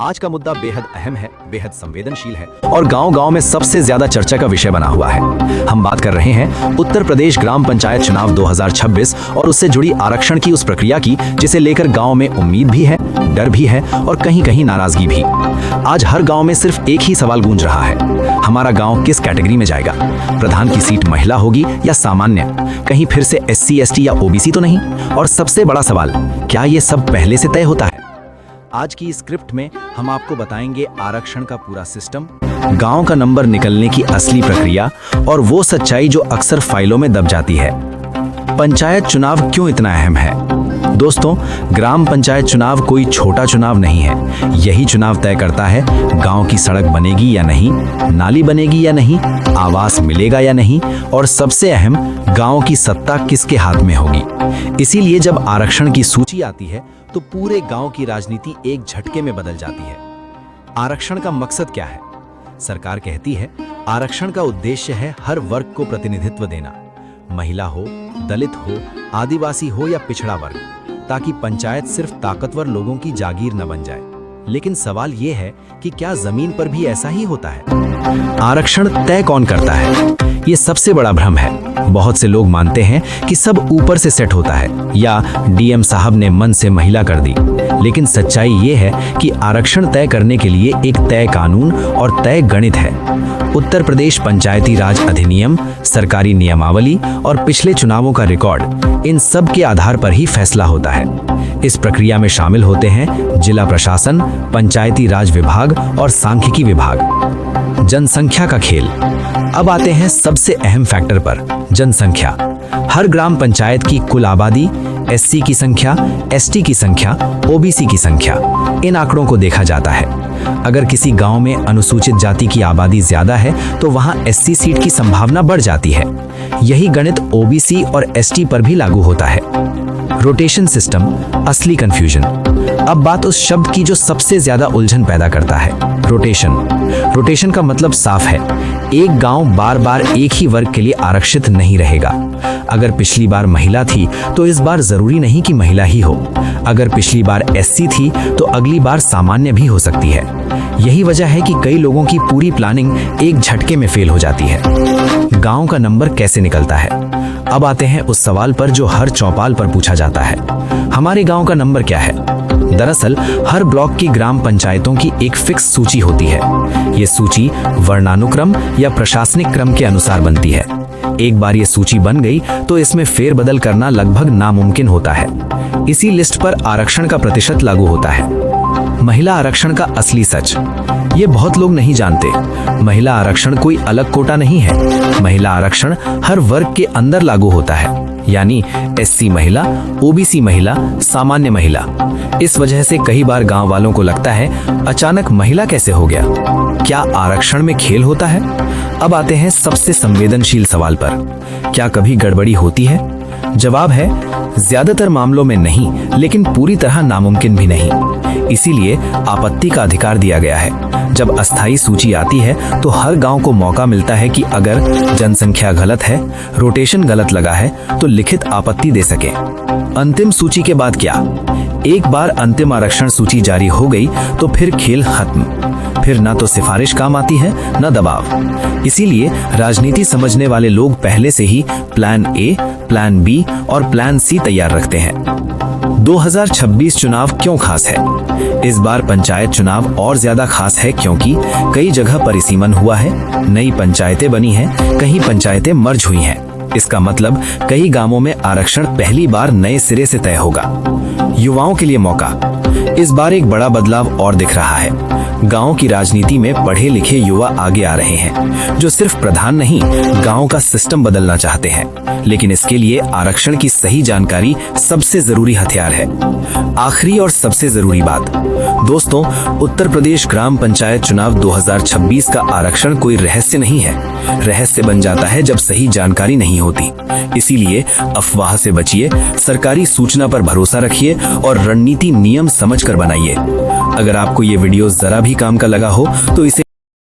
आज का मुद्दा बेहद अहम है, बेहद संवेदनशील है और गांव-गांव में सबसे ज्यादा चर्चा का विषय बना हुआ है। हम बात कर रहे हैं उत्तर प्रदेश ग्राम पंचायत चुनाव 2026 और उससे जुड़ी आरक्षण की उस प्रक्रिया की जिसे लेकर गांव में उम्मीद भी है, डर भी है और कहीं-कहीं नाराजगी भी। आज हर गांव में सिर्फ एक ही सवाल गूंज रहा है, हमारा गांव किस कैटेगरी में जाएगा? प्रधान की सीट महिला होगी या सामान्य? कहीं फिर से SC, ST या OBC तो नहीं? और सबसे बड़ा सवाल, क्या ये सब पहले से तय होता है? आज की स्क्रिप्ट में हम आपको बताएंगे आरक्षण का पूरा सिस्टम, गांव का नंबर निकलने की असली प्रक्रिया और वो सच्चाई जो अक्सर फाइलों में दब जाती है। पंचायत चुनाव क्यों इतना अहम है? दोस्तों, ग्राम पंचायत चुनाव कोई छोटा चुनाव नहीं है। यही चुनाव तय करता है गांव की सड़क बनेगी या नहीं, नाली बनेगी या नहीं, आवास मिलेगा या नहीं और सबसे अहम, गांव की सत्ता किसके हाथ में होगी। इसीलिए जब आरक्षण की सूची आती है तो पूरे गांव की राजनीति एक झटके में बदल जाती है। आरक्षण का मकसद क्या है? सरकार कहती है आरक्षण का उद्देश्य है हर वर्ग को प्रतिनिधित्व देना, महिला हो, दलित हो, आदिवासी हो या पिछड़ा वर्ग, ताकि पंचायत सिर्फ ताकतवर लोगों की जागीर न बन जाए। लेकिन सवाल ये है कि क्या जमीन पर भी ऐसा ही होता है? आरक्षण तय कौन करता है? ये सबसे बड़ा भ्रम है। बहुत से लोग मानते हैं कि सब ऊपर से सेट होता है या DM साहब ने मन से महिला कर दी। लेकिन सच्चाई ये है कि आरक्षण तय करने के लिए एक तय कानून और तय गणित है। उत्तर प्रदेश पंचायती राज अधिनियम, सरकारी नियमावली और पिछले चुनावों का रिकॉर्ड, इन सब के आधार पर ही फैसला होता है। इस प्रक्रिया में शामिल होते हैं जिला प्रशासन, पंचायती राज विभाग और सांख्यिकी विभाग। जनसंख्या का खेल। अब आते हैं सबसे अहम फैक्टर पर, जनसंख्या। हर ग्राम पंचायत की कुल आबादी, SC की संख्या, ST की संख्या, OBC की संख्या, इन आंकड़ों को देखा जाता है। अगर किसी गांव में अनुसूचित जाति की आबादी ज्यादा है तो वहां SC सीट की संभावना बढ़ जाती है। यही गणित OBC और ST पर भी लागू होता है। रोटेशन सिस्टम, असली कंफ्यूजन। अब बात उस शब्द की जो सबसे ज्यादा उलझन पैदा करता है, रोटेशन। रोटेशन का मतलब साफ है, एक गांव बार बार एक ही वर्ग के लिए आरक्षित नहीं रहेगा। अगर पिछली बार महिला थी तो इस बार जरूरी नहीं कि महिला ही हो। अगर पिछली बार SC थी तो अगली बार सामान्य भी हो सकती है। यही वजह है कि कई लोगों की पूरी प्लानिंग एक झटके में फेल हो जाती है। गांव का नंबर कैसे निकलता है? अब आते हैं उस सवाल पर जो हर चौपाल पर पूछा जाता है, हमारे गांव का नंबर क्या है? दरअसल हर ब्लॉक की ग्राम पंचायतों की एक फिक्स सूची होती है। ये सूची वर्णानुक्रम या प्रशासनिक क्रम के अनुसार बनती है। एक बार ये सूची बन गई तो इसमें फेरबदल करना लगभग नामुमकिन होता है। इसी लिस्ट पर आरक्षण का प्रतिशत लागू होता है। महिला आरक्षण का असली सच, ये बहुत लोग नहीं जानते। महिला आरक्षण कोई अलग कोटा नहीं है। महिला आरक्षण हर वर्ग के अंदर लागू होता है, यानी SC महिला, OBC महिला, सामान्य महिला। इस वजह से कई बार गांव वालों को लगता है अचानक महिला कैसे हो गया? क्या आरक्षण में खेल होता है? अब आते हैं सबसे संवेदनशील सवाल पर, क्या कभी गड़बड़ी होती है? जवाब है ज्यादातर मामलों में नहीं, लेकिन पूरी तरह नामुमकिन भी नहीं। इसीलिए आपत्ति का अधिकार दिया गया है। जब अस्थायी सूची आती है तो हर गांव को मौका मिलता है कि अगर जनसंख्या गलत है, रोटेशन गलत लगा है तो लिखित आपत्ति दे सके। अंतिम सूची के बाद क्या? एक बार अंतिम आरक्षण सूची जारी हो गई तो फिर खेल खत्म। फिर ना तो सिफारिश काम आती है, ना दबाव। इसीलिए राजनीति समझने वाले लोग पहले से ही प्लान A, प्लान B और प्लान C तैयार रखते हैं। 2026 चुनाव क्यों खास है? इस बार पंचायत चुनाव और ज्यादा खास है क्योंकि कई जगह परिसीमन हुआ है, नई पंचायतें बनी हैं, कहीं पंचायतें मर्ज हुई हैं। इसका मतलब कई गांवों में आरक्षण पहली बार नए सिरे से तय होगा। युवाओं के लिए मौका। इस बार एक बड़ा बदलाव और दिख रहा है। गांव की राजनीति में पढ़े लिखे युवा आगे आ रहे हैं, जो सिर्फ प्रधान नहीं, गांव का सिस्टम बदलना चाहते हैं। लेकिन इसके लिए आरक्षण की सही जानकारी सबसे जरूरी हथियार है। आखिरी और सबसे जरूरी बात, दोस्तों, उत्तर प्रदेश ग्राम पंचायत चुनाव 2026 का आरक्षण कोई रहस्य नहीं है। रहस्य बन जाता है जब सही जानकारी नहीं होती। इसीलिए अफवाह से बचिए, सरकारी सूचना पर भरोसा रखिए और रणनीति नियम समझकर बनाइए। अगर आपको ये वीडियो जरा भी काम का लगा हो तो इसे